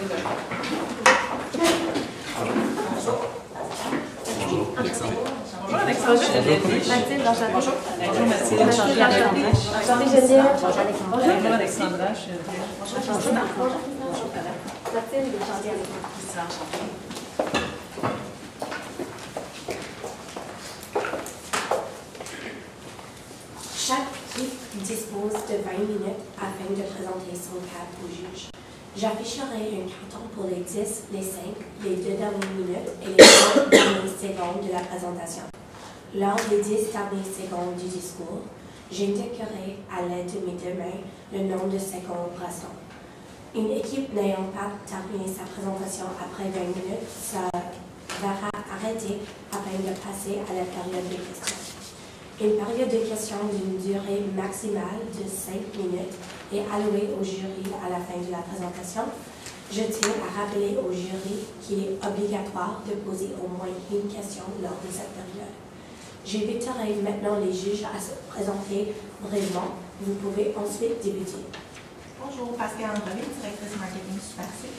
Bonjour Alexandre. Mathilde Danchard. Bonjour. Bonjour Mathilde. Enchantée Geneviève. Bonjour Alexandra. Bonjour. Mathilde Danchard. Chaque équipe dispose de 20 minutes afin de présenter son cas au juge. J'afficherai un carton pour les 10, les 5, les 2 dernières minutes et les 3 dernières secondes de la présentation. Lors des 10 dernières secondes du discours, j'indiquerai à l'aide de mes 2 mains le nombre de secondes restants. Une équipe n'ayant pas terminé sa présentation après 20 minutes sera arrêtée afin de passer à la période de questions. Une période de questions d'une durée maximale de 5 minutes est allouée au jury à la fin de la présentation. Je tiens à rappeler au jury qu'il est obligatoire de poser au moins une question lors de cette période. J'inviterai maintenant les juges à se présenter brièvement. Vous pouvez ensuite débuter. Bonjour, Pascal André, directrice marketing Super C.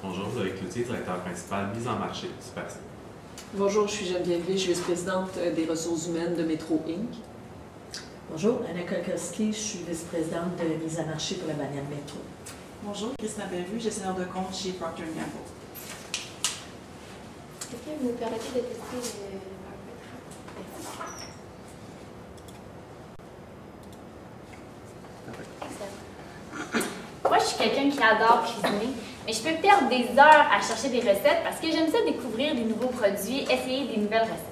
Bonjour, Loïc Cloutier, directeur principal mise en marché Super C. Bonjour, je suis Geneviève Lee, je suis vice-présidente des ressources humaines de Métro Inc. Bonjour, Anna Kolkowski, je suis vice-présidente de mise à marché pour la bannière Métro. Bonjour, Christina Bellevue, gestionnaire de compte chez Procter & Gamble. Est-ce que vous me permettez de tester Moi, je suis quelqu'un qui adore cuisiner, mais je peux perdre des heures à chercher des recettes parce que j'aime ça découvrir des nouveaux produits, essayer des nouvelles recettes.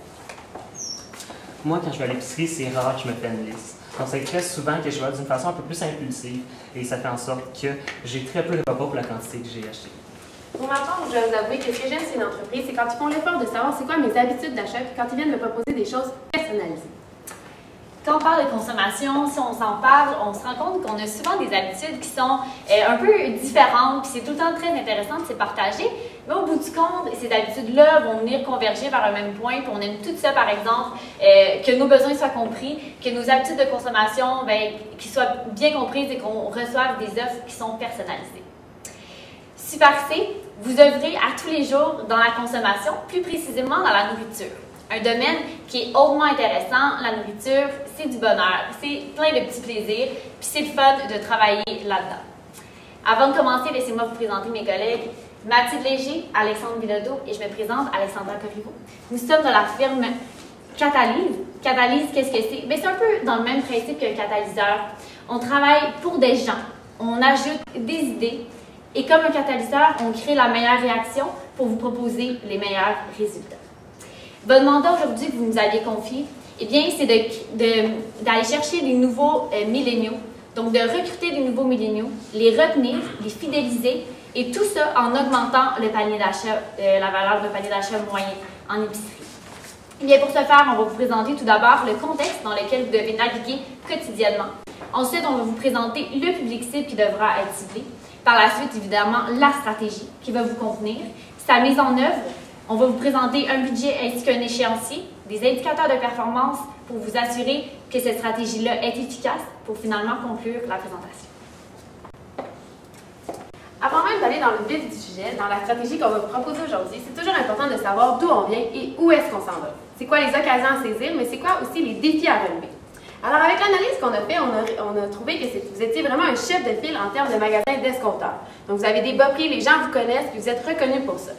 Moi, quand je vais à l'épicerie, c'est rare que je me fais une liste. Donc, c'est très souvent que je vais d'une façon un peu plus impulsive et ça fait en sorte que j'ai très peu de repas pour la quantité que j'ai achetée. Pour ma part, je vais vous avouer que ce que j'aime, c'est une entreprise, c'est quand ils font l'effort de savoir c'est quoi mes habitudes d'achat, puis quand ils viennent me proposer des choses personnalisées. Quand on parle de consommation, si on s'en parle, on se rend compte qu'on a souvent des habitudes qui sont un peu différentes, puis c'est tout le temps très intéressant de se partager. Mais au bout du compte, ces habitudes-là vont venir converger vers un même point, puis on aime tout ça, par exemple, que nos besoins soient compris, que nos habitudes de consommation, qu'ils soient bien comprises et qu'on reçoive des offres qui sont personnalisées. Super C, vous œuvrez à tous les jours dans la consommation, plus précisément dans la nourriture. Un domaine qui est hautement intéressant, la nourriture, c'est du bonheur, c'est plein de petits plaisirs, puis c'est le fun de travailler là-dedans. Avant de commencer, laissez-moi vous présenter mes collègues Mathilde Léger, Alexandre Bilodeau et je me présente, Alexandra Corriveau. Nous sommes de la firme Catalyse. Catalyse, qu'est-ce que c'est? C'est un peu dans le même principe qu'un catalyseur. On travaille pour des gens, on ajoute des idées et comme un catalyseur, on crée la meilleure réaction pour vous proposer les meilleurs résultats. Votre mandat aujourd'hui que vous nous aviez confié, eh bien, c'est d'aller chercher des nouveaux milléniaux, donc de recruter des nouveaux milléniaux, les retenir, les fidéliser, et tout ça en augmentant le panier d'achat, la valeur de panier d'achat moyen en épicerie. Eh bien, pour ce faire, on va vous présenter tout d'abord le contexte dans lequel vous devez naviguer quotidiennement. Ensuite, on va vous présenter le public cible qui devra être ciblé. Par la suite, évidemment, la stratégie qui va vous convenir, sa mise en œuvre. On va vous présenter un budget ainsi qu'un échéancier, des indicateurs de performance pour vous assurer que cette stratégie-là est efficace pour finalement conclure la présentation. Avant même d'aller dans le vif du sujet, dans la stratégie qu'on va vous proposer aujourd'hui, c'est toujours important de savoir d'où on vient et où est-ce qu'on s'en va. C'est quoi les occasions à saisir, mais c'est quoi aussi les défis à relever. Alors, avec l'analyse qu'on a fait, on a trouvé que vous étiez vraiment un chef de file en termes de magasins d'escompteurs. Donc, vous avez des bas prix, les gens vous connaissent, puis vous êtes reconnus pour ça.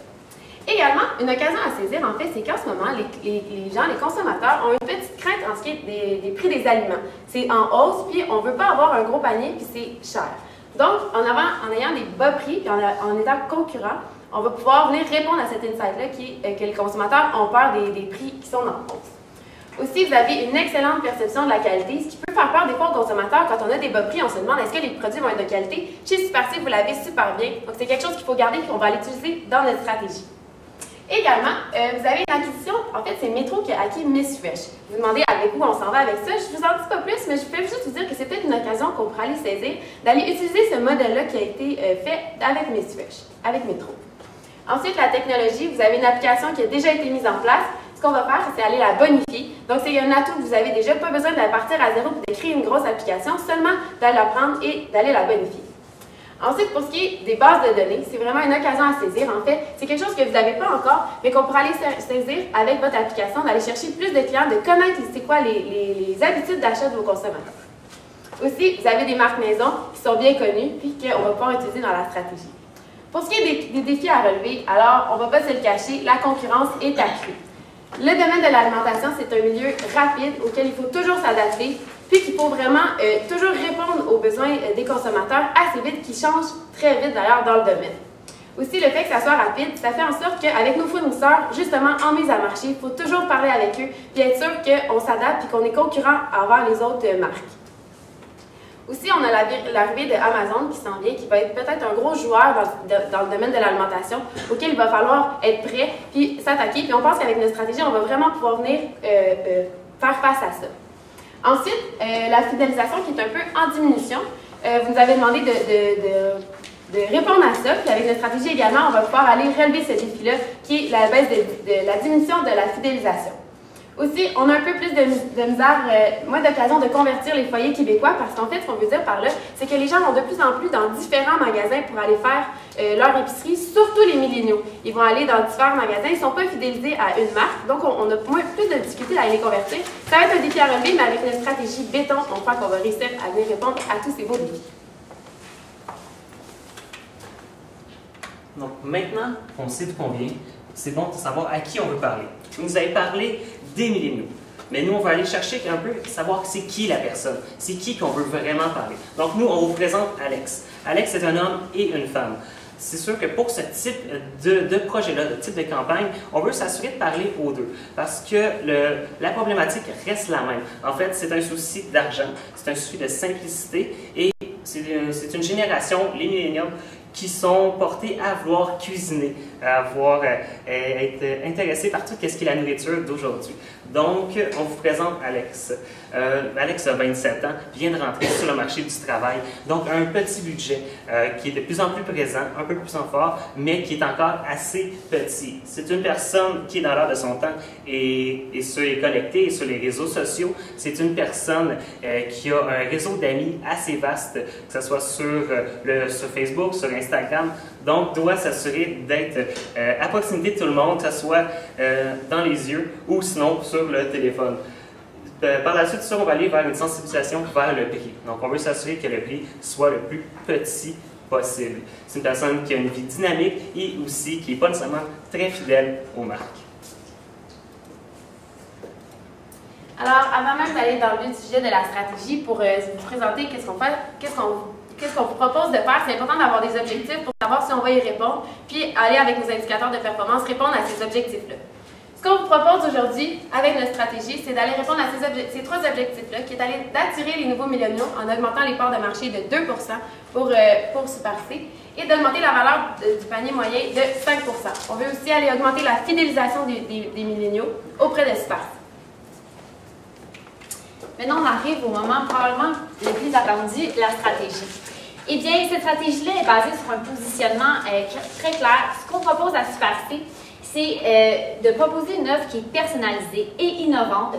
Également, une occasion à saisir, en fait, c'est qu'en ce moment, les gens, les consommateurs, ont une petite crainte en ce qui est des prix des aliments. C'est en hausse, puis on ne veut pas avoir un gros panier, puis c'est cher. Donc, en ayant des bas prix, puis en étant concurrent, on va pouvoir venir répondre à cet insight-là que les consommateurs ont peur des prix qui sont en hausse. Aussi, vous avez une excellente perception de la qualité, ce qui peut faire peur des fois aux consommateurs. Quand on a des bas prix, on se demande est-ce que les produits vont être de qualité. Chez Super C, vous l'avez super bien. Donc, c'est quelque chose qu'il faut garder et qu'on va l'utiliser dans notre stratégie. Également, vous avez une acquisition, en fait, c'est Métro qui a acquis Miss Fresh. Vous vous demandez avec où on s'en va avec ça. Je vous en dis pas plus, mais je peux juste vous dire que c'est peut-être une occasion qu'on pourra aller saisir, d'aller utiliser ce modèle-là qui a été fait avec Miss Fresh, avec Métro. Ensuite, la technologie, vous avez une application qui a déjà été mise en place. Ce qu'on va faire, c'est aller la bonifier. Donc, c'est un atout que vous avez déjà, pas besoin de partir à zéro et de créer une grosse application, seulement d'aller la prendre et d'aller la bonifier. Ensuite, pour ce qui est des bases de données, c'est vraiment une occasion à saisir. En fait, c'est quelque chose que vous n'avez pas encore, mais qu'on pourra aller saisir avec votre application, d'aller chercher plus de clients, de connaître c'est quoi les habitudes d'achat de vos consommateurs. Aussi, vous avez des marques maison qui sont bien connues puis qu'on va pouvoir utiliser dans la stratégie. Pour ce qui est des défis à relever, alors, on ne va pas se le cacher, la concurrence est accrue. Le domaine de l'alimentation, c'est un milieu rapide auquel il faut toujours s'adapter, puis qu'il faut vraiment toujours répondre aux besoins des consommateurs assez vite, qui changent très vite d'ailleurs dans le domaine. Aussi, le fait que ça soit rapide, ça fait en sorte qu'avec nos fournisseurs, justement en mise à marché, il faut toujours parler avec eux, puis être sûr qu'on s'adapte et qu'on est concurrent envers les autres marques. Aussi, on a l'arrivée de Amazon qui s'en vient, qui va être peut-être un gros joueur dans le domaine de l'alimentation, auquel il va falloir être prêt, puis s'attaquer. Puis on pense qu'avec notre stratégie, on va vraiment pouvoir venir faire face à ça. Ensuite, la fidélisation qui est un peu en diminution. Vous nous avez demandé de répondre à ça. Puis avec notre stratégie également, on va pouvoir aller relever ce défi-là, qui est la baisse de la diminution de la fidélisation. Aussi, on a un peu plus de misère, moins d'occasion de convertir les foyers québécois, parce qu'en fait, ce qu'on veut dire par là, c'est que les gens vont de plus en plus dans différents magasins pour aller faire leur épicerie, surtout les milléniaux. Ils vont aller dans différents magasins, ils ne sont pas fidélisés à une marque, donc on a plus de difficultés à les convertir. Ça va être un défi à relever, mais avec notre stratégie béton, on croit qu'on va réussir à venir répondre à tous ces beaux défis. Donc maintenant qu'on sait d'où on vient, c'est bon de savoir à qui on veut parler. Vous nous avez parlé des milléniaux. Mais nous, on va aller chercher un peu, savoir c'est qui la personne, c'est qui qu'on veut vraiment parler. Donc nous, on vous présente Alex. Alex est un homme et une femme. C'est sûr que pour ce type de projet-là, de type de campagne, on veut s'assurer de parler aux deux. Parce que la problématique reste la même. En fait, c'est un souci d'argent, c'est un souci de simplicité et c'est une génération, les milléniaux, qui sont portés à vouloir cuisiner, à vouloir être intéressés par tout ce qui est la nourriture d'aujourd'hui. Donc, on vous présente Alex. Alex a 27 ans, vient de rentrer sur le marché du travail, donc un petit budget qui est de plus en plus présent, un peu plus en fort, mais qui est encore assez petit. C'est une personne qui est dans l'heure de son temps et est connectée et sur les réseaux sociaux. C'est une personne qui a un réseau d'amis assez vaste, que ce soit sur Facebook, sur Instagram, donc doit s'assurer d'être à proximité de tout le monde, que ce soit dans les yeux ou sinon sur le téléphone. Par la suite, on va aller vers une sensibilisation vers le prix. Donc, on veut s'assurer que le prix soit le plus petit possible. C'est une personne qui a une vie dynamique et aussi qui n'est pas nécessairement très fidèle aux marques. Alors, avant même d'aller dans le vif du sujet de la stratégie, pour vous présenter qu'est-ce qu'on fait, qu'est-ce qu'on vous propose de faire, c'est important d'avoir des objectifs pour savoir si on va y répondre, puis aller avec nos indicateurs de performance, répondre à ces objectifs-là. Ce qu'on vous propose aujourd'hui avec notre stratégie, c'est d'aller répondre à ces trois objectifs-là, qui est d'attirer les nouveaux milléniaux en augmentant les parts de marché de 2 pour Super C et d'augmenter la valeur du panier moyen de 5 On veut aussi aller augmenter la fidélisation des milléniaux auprès de Super C. Maintenant, on arrive au moment probablement le plus attendu, la stratégie. Eh bien, cette stratégie-là est basée sur un positionnement très clair. Ce qu'on propose à Super C, c'est de proposer une offre qui est personnalisée et innovante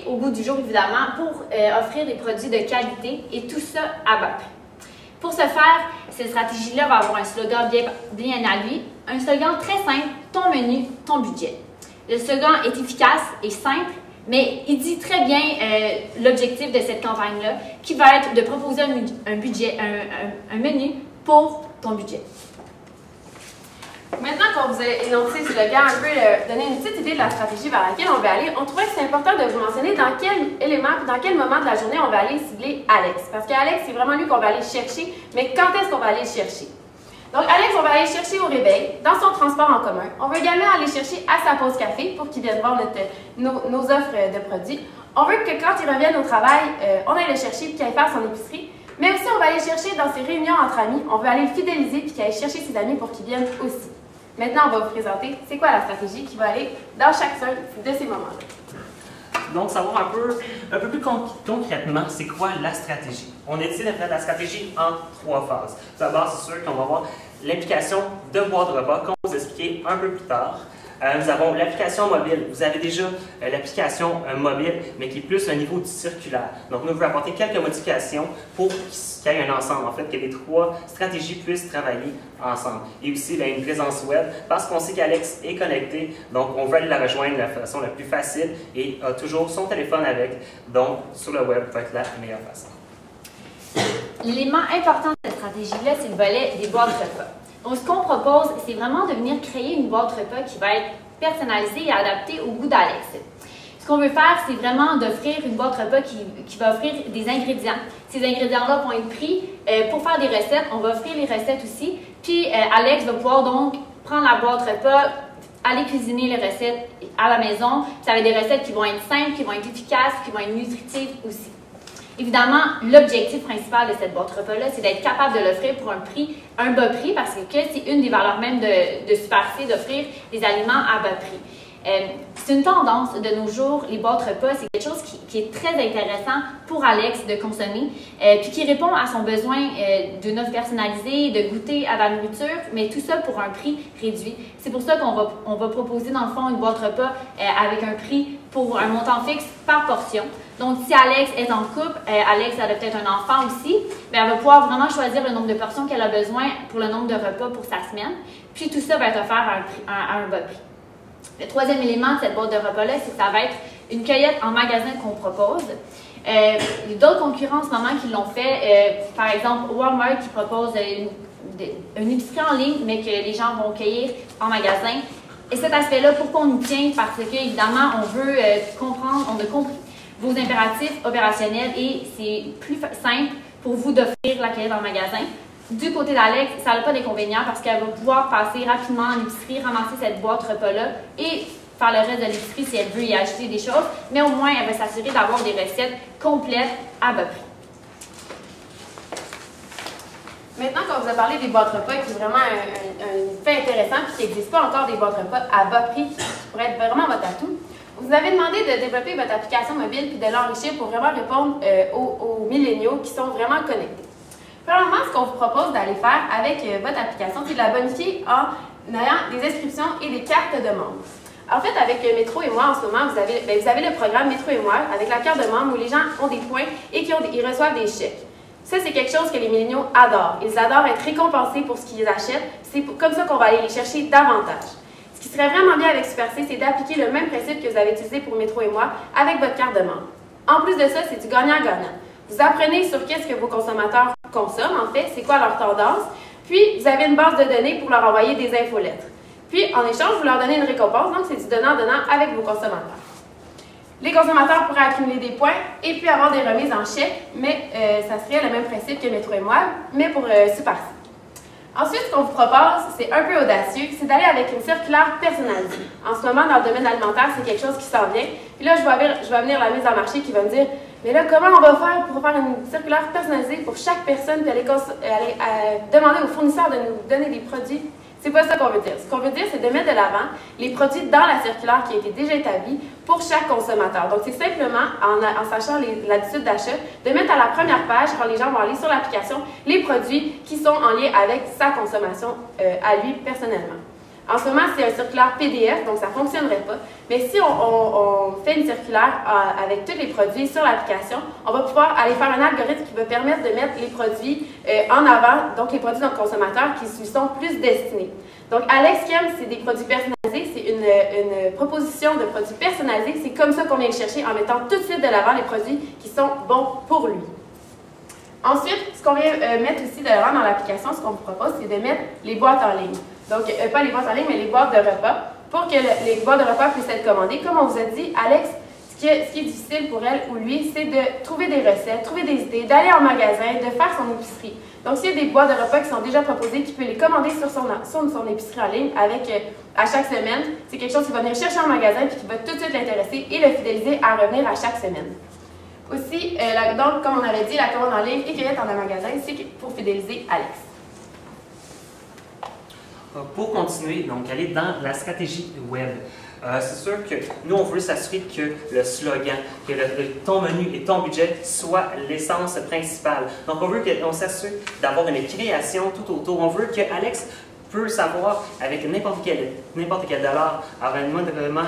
au goût du jour, évidemment, pour offrir des produits de qualité et tout ça à bas prix. Pour ce faire, cette stratégie-là va avoir un slogan bien à lui, un slogan très simple, ton menu, ton budget. Le slogan est efficace et simple, mais il dit très bien l'objectif de cette campagne-là, qui va être de proposer un menu pour ton budget. Maintenant qu'on vous a énoncé ce slogan, un peu donner une petite idée de la stratégie vers laquelle on va aller, on trouvait que c'est important de vous mentionner dans quel élément, dans quel moment de la journée on va aller cibler Alex. Parce qu'Alex, c'est vraiment lui qu'on va aller chercher, mais quand est-ce qu'on va aller le chercher? Donc Alex, on va aller chercher au réveil, dans son transport en commun. On va également aller chercher à sa pause café pour qu'il vienne voir nos offres de produits. On veut que quand il revienne au travail, on aille le chercher et qu'il aille faire son épicerie. Mais aussi, on va aller chercher dans ses réunions entre amis. On veut aller le fidéliser puis qu'il aille chercher ses amis pour qu'ils viennent aussi. Maintenant, on va vous présenter c'est quoi la stratégie qui va aller dans chacun de ces moments-là. Donc, savoir un peu plus concrètement, c'est quoi la stratégie. On a décidé de faire la stratégie en 3 phases. D'abord, c'est sûr qu'on va voir l'implication de boîte de repas, qu'on va vous expliquer un peu plus tard. Nous avons l'application mobile. Vous avez déjà l'application mobile, mais qui est plus un niveau du circulaire. Donc, nous voulons apporter quelques modifications pour qu'il y ait un ensemble, en fait, que les trois stratégies puissent travailler ensemble. Et aussi, il a une présence web, parce qu'on sait qu'Alex est connecté, donc on veut aller la rejoindre de la façon la plus facile et a toujours son téléphone avec, donc sur le web va être la meilleure façon. L'élément important de cette stratégie-là, c'est le volet des boîtes repas. Donc, ce qu'on propose, c'est vraiment de venir créer une boîte repas qui va être personnalisée et adaptée au goût d'Alex. Ce qu'on veut faire, c'est vraiment d'offrir une boîte repas qui va offrir des ingrédients. Ces ingrédients-là vont être pris pour faire des recettes. On va offrir les recettes aussi. Puis, Alex va pouvoir donc prendre la boîte repas, aller cuisiner les recettes à la maison. Ça va être des recettes qui vont être simples, qui vont être efficaces, qui vont être nutritives aussi. Évidemment, l'objectif principal de cette boîte repas-là, c'est d'être capable de l'offrir pour un bas prix, parce que c'est une des valeurs même de Super C d'offrir des aliments à bas prix. C'est une tendance de nos jours, les boîtes repas, c'est quelque chose qui est très intéressant pour Alex de consommer, puis qui répond à son besoin d'une offre personnalisée, de goûter à la nourriture, mais tout ça pour un prix réduit. C'est pour ça qu'on va proposer dans le fond une boîte repas avec un prix pour un montant fixe par portion. Donc, si Alex est en couple, Alex a peut-être un enfant aussi, bien, elle va pouvoir vraiment choisir le nombre de portions qu'elle a besoin pour le nombre de repas pour sa semaine. Puis tout ça va être offert à un bas prix. Le troisième élément de cette boîte de repas-là, c'est que ça va être une cueillette en magasin qu'on propose. Il y a d'autres concurrents en ce moment qui l'ont fait. Par exemple, Walmart qui propose une épicerie en ligne, mais que les gens vont cueillir en magasin. Et cet aspect-là, pourquoi on y tient? Parce que, évidemment, on veut comprendre, on a compris vos impératifs opérationnels et c'est plus simple pour vous d'offrir la cueillette en magasin. Du côté d'Alex, ça n'a pas d'inconvénient parce qu'elle va pouvoir passer rapidement en épicerie, ramasser cette boîte repas-là et faire le reste de l'épicerie si elle veut y acheter des choses, mais au moins elle va s'assurer d'avoir des recettes complètes à bas prix. Maintenant qu'on vous a parlé des boîtes repas, qui est vraiment un fait intéressant, puis qu'il n'existe pas encore des boîtes repas à bas prix, qui pourraient être vraiment votre atout, vous avez demandé de développer votre application mobile puis de l'enrichir pour vraiment répondre aux milléniaux qui sont vraiment connectés. Premièrement, ce qu'on vous propose d'aller faire avec votre application, c'est de la bonifier en ayant des inscriptions et des cartes de membres. En fait, avec Métro et moi, en ce moment, vous avez le programme Métro et moi avec la carte de membre où les gens ont des points et ils reçoivent des chèques. Ça, c'est quelque chose que les milléniaux adorent. Ils adorent être récompensés pour ce qu'ils achètent. C'est comme ça qu'on va aller les chercher davantage. Ce qui serait vraiment bien avec Super C, c'est d'appliquer le même principe que vous avez utilisé pour Métro et moi avec votre carte de membre. En plus de ça, c'est du gagnant-gagnant. Vous apprenez sur qu'est-ce que vos consommateurs consomment, en fait, c'est quoi leur tendance, puis vous avez une base de données pour leur envoyer des infolettres. Puis, en échange, vous leur donnez une récompense, donc c'est du donnant-donnant avec vos consommateurs. Les consommateurs pourraient accumuler des points et puis avoir des remises en chèque, mais ça serait le même principe que Métro et moi, mais pour Super C. Ensuite, ce qu'on vous propose, c'est un peu audacieux, c'est d'aller avec une circulaire personnalisée. En ce moment, dans le domaine alimentaire, c'est quelque chose qui s'en vient. Puis là, je vais venir la mise en marché qui va me dire, mais là, comment on va faire pour faire une circulaire personnalisée pour chaque personne, puis aller demander aux fournisseurs de nous donner des produits? C'est pas ça qu'on veut dire. Ce qu'on veut dire, c'est de mettre de l'avant les produits dans la circulaire qui a été déjà établie pour chaque consommateur. Donc, c'est simplement, en sachant l'attitude d'achat, de mettre à la première page, quand les gens vont aller sur l'application, les produits qui sont en lien avec sa consommation à lui personnellement. En ce moment, c'est un circulaire PDF, donc ça ne fonctionnerait pas. Mais si on fait une circulaire avec tous les produits sur l'application, on va pouvoir aller faire un algorithme qui va permettre de mettre les produits en avant, donc les produits de notre consommateur qui lui sont plus destinés. Donc, Alex qui aime, c'est des produits personnalisés, c'est une proposition de produits personnalisés. C'est comme ça qu'on vient le chercher en mettant tout de suite de l'avant les produits qui sont bons pour lui. Ensuite, ce qu'on vient mettre aussi de l'avant dans l'application, ce qu'on vous propose, c'est de mettre les boîtes en ligne. Donc, pas les boîtes en ligne, mais les boîtes de repas, pour que les boîtes de repas puissent être commandées. Comme on vous a dit, Alex, ce qui est difficile pour elle ou lui, c'est de trouver des recettes, trouver des idées, d'aller en magasin, de faire son épicerie. Donc, s'il y a des boîtes de repas qui sont déjà proposées, qu'il peut les commander sur son épicerie en ligne avec, à chaque semaine, c'est quelque chose qui va venir chercher en magasin puis qui va tout de suite l'intéresser et le fidéliser à revenir à chaque semaine. Aussi, donc, comme on avait dit, la commande en ligne et cueillette en magasin, c'est pour fidéliser Alex. Pour continuer, donc, aller dans la stratégie web, c'est sûr que nous, on veut s'assurer que le slogan, que ton menu et ton budget soient l'essence principale. Donc, on veut qu'on s'assure d'avoir une création tout autour. On veut que Alex peut savoir avec n'importe quel dollar, avec moindrement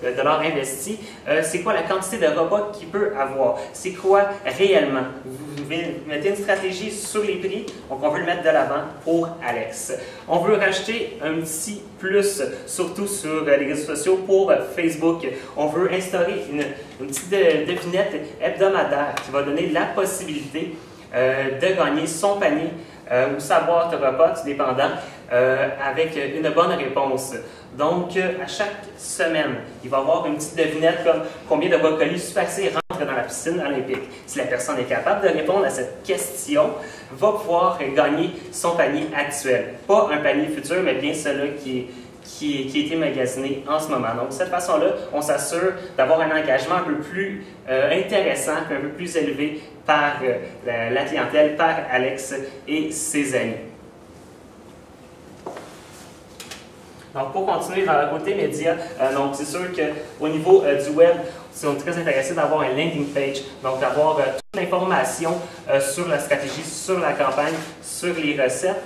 le dollar investi, c'est quoi la quantité de repas qu'il peut avoir, c'est quoi réellement. Vous mettez une stratégie sur les prix, donc on veut le mettre de l'avant pour Alex. On veut rajouter un petit plus, surtout sur les réseaux sociaux pour Facebook. On veut instaurer une petite devinette hebdomadaire qui va donner la possibilité de gagner son panier ou sa boîte repas, tout dépendant, avec une bonne réponse. Donc, à chaque semaine, il va y avoir une petite devinette comme combien de brocolis super-C rentrent dans la piscine olympique. Si la personne est capable de répondre à cette question, va pouvoir gagner son panier actuel. Pas un panier futur, mais bien celui qui a été magasiné en ce moment. Donc, de cette façon-là, on s'assure d'avoir un engagement un peu plus intéressant, un peu plus élevé par la clientèle, par Alex et ses amis. Donc, pour continuer dans le côté média, donc c'est sûr qu'au niveau du web, on est très intéressé d'avoir un landing page, donc d'avoir toute l'information sur la stratégie, sur la campagne, sur les recettes,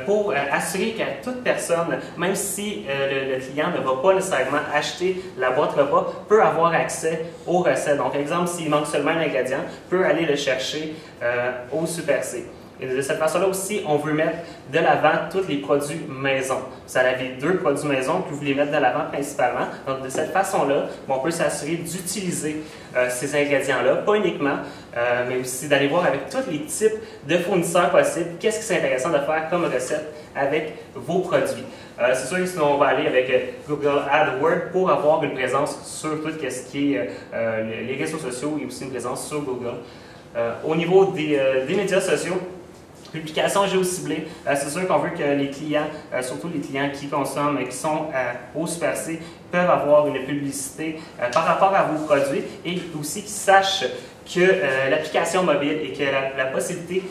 pour assurer qu'à toute personne, même si le client ne va pas nécessairement acheter la boîte repas, peut avoir accès aux recettes. Donc, par exemple, s'il manque seulement un ingrédient, peut aller le chercher au Super-C. Et de cette façon-là aussi, on veut mettre de l'avant tous les produits maison. Vous avez 2 produits maison que vous voulez mettre de l'avant principalement. Donc, de cette façon-là, on peut s'assurer d'utiliser ces ingrédients-là, pas uniquement, mais aussi d'aller voir avec tous les types de fournisseurs possibles, qu'est-ce qui c'est intéressant de faire comme recette avec vos produits. C'est sûr que sinon on va aller avec Google AdWords pour avoir une présence sur tout ce qui est les réseaux sociaux et aussi une présence sur Google. Au niveau des médias sociaux, publication géociblée, c'est sûr qu'on veut que les clients, surtout les clients qui consomment, qui sont au Super-C, peuvent avoir une publicité par rapport à vos produits et aussi qu'ils sachent que l'application mobile et que la possibilité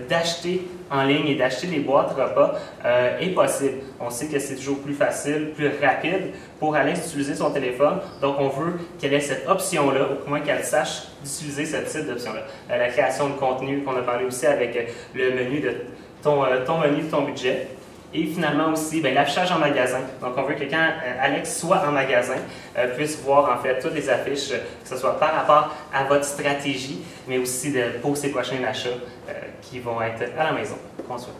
d'acheter en ligne et d'acheter des boîtes repas est possible. On sait que c'est toujours plus facile, plus rapide pour Alex d'utiliser son téléphone. Donc, on veut qu'elle ait cette option-là, au moins qu'elle sache d'utiliser ce type d'option-là. La création de contenu qu'on a parlé aussi avec le menu de ton menu de ton budget. Et finalement aussi, l'affichage en magasin. Donc, on veut que quand Alex soit en magasin, puisse voir en fait toutes les affiches, que ce soit par rapport à votre stratégie, mais aussi pour ses prochains achats qui vont être à la maison. Bonsoir.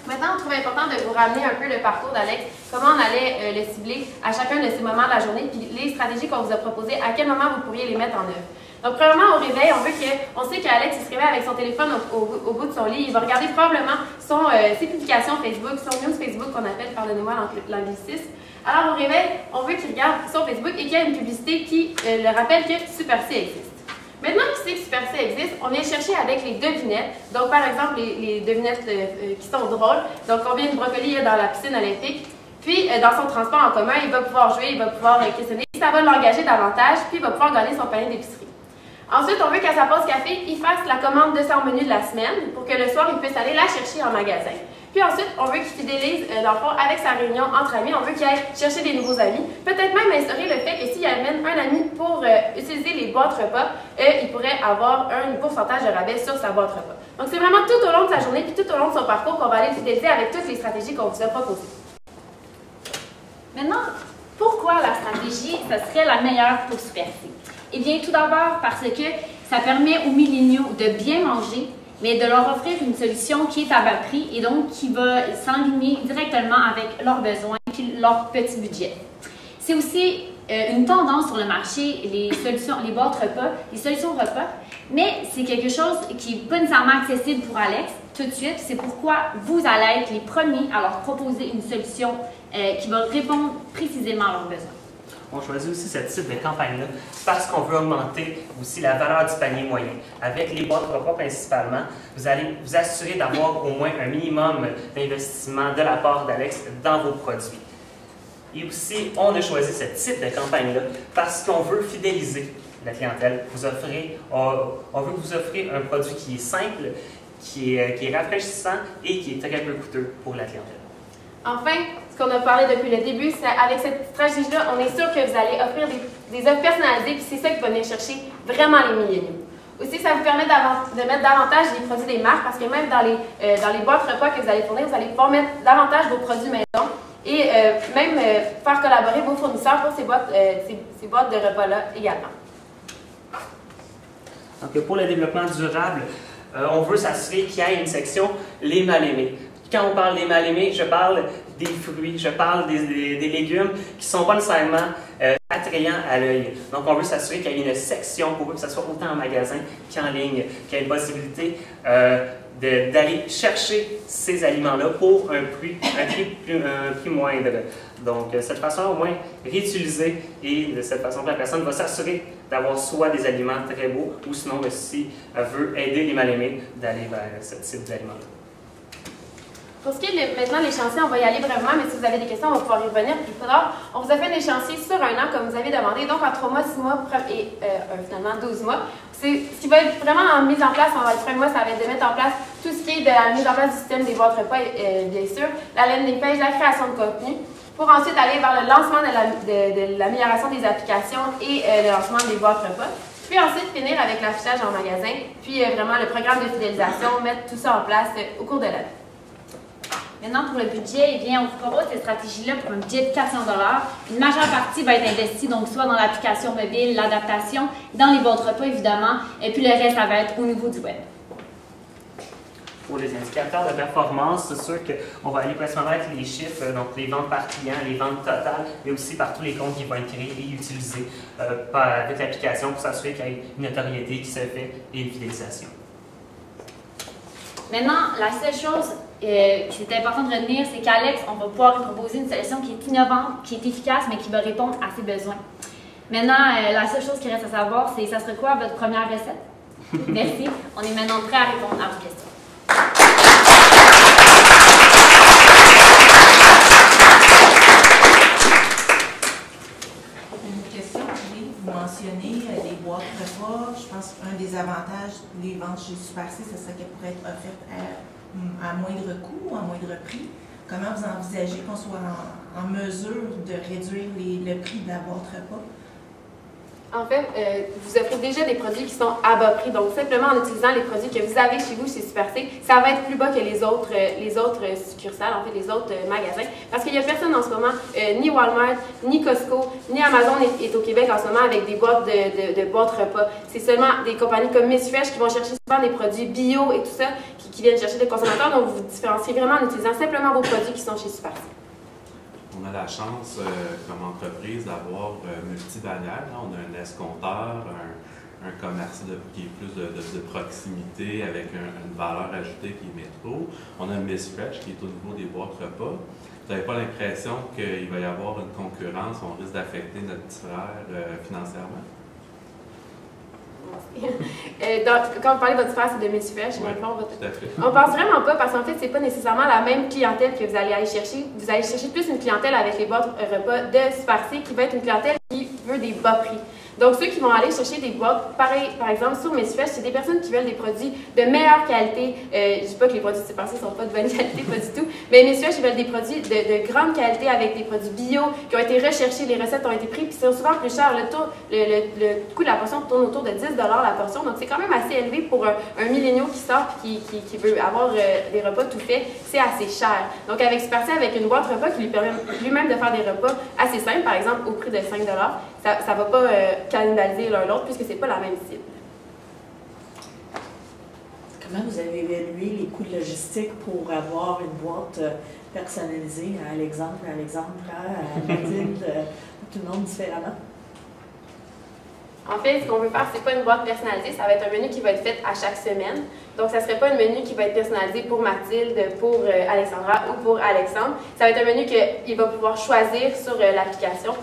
Maintenant, on trouve important de vous ramener un peu le parcours d'Alex, comment on allait le cibler à chacun de ces moments de la journée, puis les stratégies qu'on vous a proposées, à quel moment vous pourriez les mettre en œuvre. Donc, premièrement, au réveil, on sait qu'Alex se réveille avec son téléphone au bout de son lit. Il va regarder probablement ses publications Facebook, son news Facebook qu'on appelle, pardonnez-moi l'anglicisme. Alors, au réveil, on veut qu'il regarde son Facebook et qu'il y ait une publicité qui le rappelle que Super-C existe. Maintenant qu'il sait que Super-C existe, on vient chercher avec les devinettes. Donc, par exemple, les devinettes qui sont drôles. Donc, combien de brocolis il y a dans la piscine olympique. Puis, dans son transport en commun, il va pouvoir jouer, il va pouvoir questionner. Ça va l'engager davantage, puis il va pouvoir gagner son panier d'épicerie. Ensuite, on veut qu'à sa pause café, il fasse la commande de son menu de la semaine pour que le soir, il puisse aller la chercher en magasin. Puis ensuite, on veut qu'il fidélise, dans le fond, avec sa réunion entre amis. On veut qu'il aille chercher des nouveaux amis. Peut-être même instaurer le fait que s'il amène un ami pour utiliser les boîtes repas, il pourrait avoir un pourcentage de rabais sur sa boîte repas. Donc, c'est vraiment tout au long de sa journée puis tout au long de son parcours qu'on va aller fidéliser avec toutes les stratégies qu'on vous a proposées. Maintenant, pourquoi la stratégie, ça serait la meilleure pour Super-C? Eh bien, tout d'abord parce que ça permet aux milléniaux de bien manger, mais de leur offrir une solution qui est à bas prix et donc qui va s'aligner directement avec leurs besoins et leur petit budget. C'est aussi une tendance sur le marché, les boîtes repas, les solutions repas, mais c'est quelque chose qui n'est pas nécessairement accessible pour Alex tout de suite. C'est pourquoi vous allez être les premiers à leur proposer une solution qui va répondre précisément à leurs besoins. On choisit aussi ce type de campagne-là parce qu'on veut augmenter aussi la valeur du panier moyen. Avec les boîtes repas principalement, vous allez vous assurer d'avoir au moins un minimum d'investissement de la part d'Alex dans vos produits. Et aussi, on a choisi ce type de campagne-là parce qu'on veut fidéliser la clientèle. On veut vous offrir un produit qui est simple, qui est rafraîchissant et qui est très peu coûteux pour la clientèle. Enfin, ce qu'on a parlé depuis le début, c'est avec cette stratégie-là, on est sûr que vous allez offrir des offres personnalisées, puis c'est ça qui va venir chercher vraiment les milléniaux. Aussi, ça vous permet de mettre davantage les produits des marques parce que même dans les boîtes repas que vous allez fournir, vous allez pouvoir mettre davantage vos produits maison et même faire collaborer vos fournisseurs pour ces boîtes de repas-là également. Donc, pour le développement durable, on veut s'assurer qu'il y ait une section les mal-aimés. Quand on parle des mal-aimés, je parle des fruits, je parle des légumes qui ne sont pas nécessairement attrayants à l'œil. Donc, on veut s'assurer qu'il y ait une section pour eux, que ce soit autant en magasin qu'en ligne, qu'il y ait une possibilité d'aller chercher ces aliments-là pour un prix moindre. Donc, cette façon, au moins, réutiliser et de cette façon, la personne va s'assurer d'avoir soit des aliments très beaux ou sinon, si elle veut aider les mal-aimés, d'aller vers ce type d'aliments-là. Pour ce qui est maintenant de l'échéancier, on va y aller brièvement, mais si vous avez des questions, on va pouvoir y revenir plus tard. On vous a fait un échéancier sur 1 an, comme vous avez demandé, donc en 3 mois, 6 mois et finalement 12 mois. Ce qui va être vraiment en mise en place en 1er mois, ça va être de mettre en place tout ce qui est de la mise en place du système des boîtes repas, bien sûr, la laine des pages, la création de contenu, pour ensuite aller vers le lancement de l'amélioration des applications et le lancement des boîtes repas. Puis ensuite finir avec l'affichage en magasin, puis vraiment le programme de fidélisation, mettre tout ça en place au cours de l'année. Maintenant, pour le budget, eh bien, on vous propose cette stratégie-là pour un budget de 400 $. Une majeure partie va être investie, donc soit dans l'application mobile, l'adaptation, dans les boîtes repas, évidemment, et puis le reste, ça va être au niveau du web. Pour les indicateurs de performance, c'est sûr qu'on va aller principalement avec les chiffres, donc les ventes par client, les ventes totales, mais aussi par tous les comptes qui vont être créés et utilisés avec l'application pour s'assurer qu'il y ait une notoriété qui se fait et une fidélisation. Maintenant, la seule chose qui est important de retenir, c'est qu'Alex, on va pouvoir lui proposer une solution qui est innovante, qui est efficace, mais qui va répondre à ses besoins. Maintenant, la seule chose qui reste à savoir, c'est ça serait quoi votre première recette? Merci. On est maintenant prêt à répondre à vos questions. Une question, vous mentionnez les boîtes repas. Je pense qu'un des avantages des ventes chez Super C, ce serait qu'elles pourraient être offertes à moindre coût ou à moindre prix. Comment vous envisagez qu'on soit en mesure de réduire le prix de la boîte repas? En fait, vous offrez déjà des produits qui sont à bas prix. Donc, simplement en utilisant les produits que vous avez chez vous, chez Super C, ça va être plus bas que les autres succursales, en fait, les autres magasins. Parce qu'il n'y a personne en ce moment, ni Walmart, ni Costco, ni Amazon est au Québec en ce moment avec des boîtes de boîtes repas. C'est seulement des compagnies comme Miss Fresh qui vont chercher souvent des produits bio et tout ça, qui viennent chercher des consommateurs. Donc, vous vous différenciez vraiment en utilisant simplement vos produits qui sont chez Super C. On a la chance, comme entreprise, d'avoir multi-bannières. On a un escompteur, un commerce qui est plus de proximité avec une valeur ajoutée qui est métro. On a Miss Fresh qui est au niveau des boîtes repas. Vous n'avez pas l'impression qu'il va y avoir une concurrence, on risque d'affecter notre petit frère financièrement? Quand vous parlez de votre frère, c'est de Miss Fresh, Oui, tout à fait. On pense vraiment pas parce qu'en fait, c'est pas nécessairement la même clientèle que vous allez aller chercher. Vous allez chercher plus une clientèle avec les boîtes repas de Super C qui va être une clientèle qui veut des bas prix. Donc, ceux qui vont aller chercher des boîtes, pareil, par exemple, sur Miss Fresh, c'est des personnes qui veulent des produits de meilleure qualité. Je ne dis pas que les produits de Super C ne sont pas de bonne qualité, pas du tout, mais Miss Fresh, ils veulent des produits de grande qualité avec des produits bio qui ont été recherchés, les recettes ont été prises, puis c'est souvent plus cher. Le coût de la portion tourne autour de 10 $ la portion, donc c'est quand même assez élevé pour un milléniaux qui sort et qui veut avoir des repas tout faits, c'est assez cher. Donc, avec Super C, avec une boîte repas qui lui permet lui-même de faire des repas assez simples, par exemple, au prix de 5 $, ça ne va pas cannibaliser l'un l'autre puisque ce n'est pas la même cible. Comment vous avez évalué les coûts de logistique pour avoir une boîte personnalisée à Alexandre, à Mathilde, tout le monde différemment? En fait, ce qu'on veut faire, c'est pas une boîte personnalisée, ça va être un menu qui va être fait à chaque semaine. Donc, ça ne serait pas un menu qui va être personnalisé pour Mathilde, pour Alexandra ou pour Alexandre. Ça va être un menu qu'il va pouvoir choisir sur l'application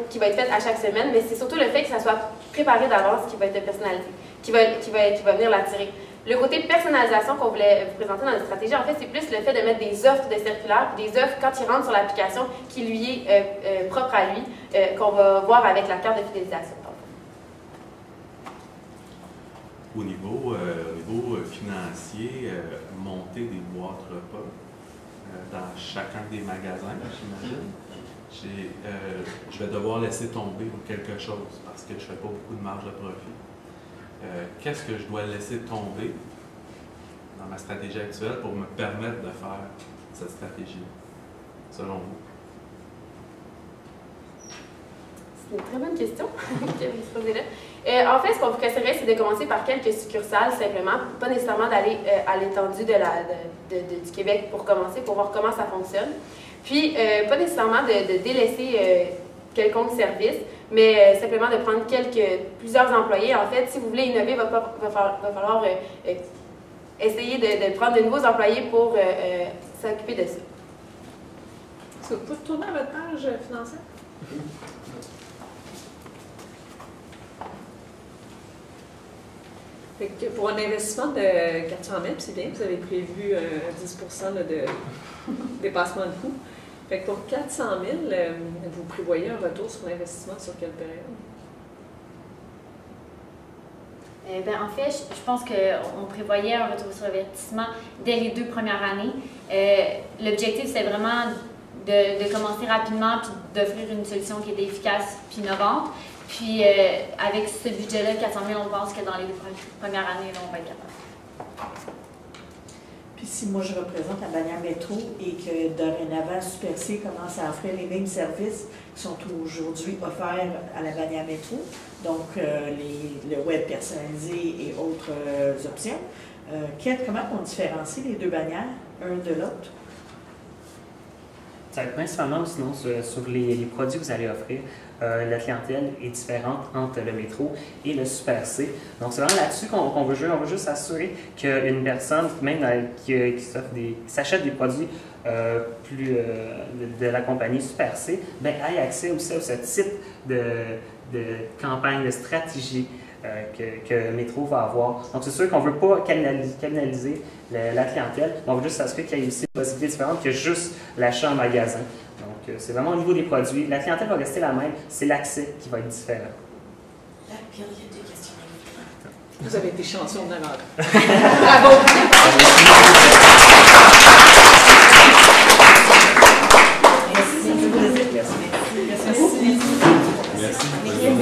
qui va être fait à chaque semaine, mais c'est surtout le fait que ça soit préparé d'avance qui va être personnalisé, qui va venir l'attirer. Le côté personnalisation qu'on voulait vous présenter dans notre stratégie, en fait, c'est plus le fait de mettre des offres de circulaire, des offres quand il rentre sur l'application qui lui est propre à lui, qu'on va voir avec la carte de fidélisation. Au niveau financier, monter des boîtes repas dans chacun des magasins, j'imagine. Je vais devoir laisser tomber quelque chose parce que je ne fais pas beaucoup de marge de profit. qu'est-ce que je dois laisser tomber dans ma stratégie actuelle pour me permettre de faire cette stratégie, selon vous? C'est une très bonne question que vous posez là. En fait, ce qu'on vous conseillerait, c'est de commencer par quelques succursales simplement, pas nécessairement d'aller à l'étendue du Québec pour commencer, pour voir comment ça fonctionne. Puis, pas nécessairement de délaisser quelconque service, mais simplement de prendre plusieurs employés. En fait, si vous voulez innover, il va falloir essayer de prendre de nouveaux employés pour s'occuper de ça. Est-ce que vous pouvez tourner à votre page financière? Fait que pour un investissement de 400 000, c'est bien, vous avez prévu 10 de dépassement de coût. Fait que pour 400 000, vous prévoyez un retour sur l'investissement sur quelle période? En fait, je pense qu'on prévoyait un retour sur investissement dès les 2 premières années. L'objectif, c'est vraiment de commencer rapidement puis d'offrir une solution qui est efficace puis innovante. Puis, avec ce budget-là, 400 000, on pense que dans les 2 premières années, là, on va être capable. Puis si moi je représente la bannière métro et que dorénavant Super C commence à offrir les mêmes services qui sont aujourd'hui offerts à la bannière métro, donc le web personnalisé et autres options, comment on différencie les 2 bannières, un de l'autre? Ça va être principalement sinon sur les produits que vous allez offrir. La clientèle est différente entre le métro et le Super C. Donc, c'est vraiment là-dessus qu'on veut jouer. On veut juste s'assurer qu'une personne, même qui s'achète des produits de la compagnie Super C, ait accès aussi à ce type de campagne, de stratégie que Métro va avoir. Donc, c'est sûr qu'on ne veut pas canaliser la clientèle, mais on veut juste s'assurer qu'il y ait aussi des possibilités différentes que juste l'achat en magasin. Donc, c'est vraiment au niveau des produits. La clientèle va rester la même, c'est l'accès qui va être différent. Là, puis il y a 2 questions. Vous avez été chanceux en avant. Bravo! Merci. Merci.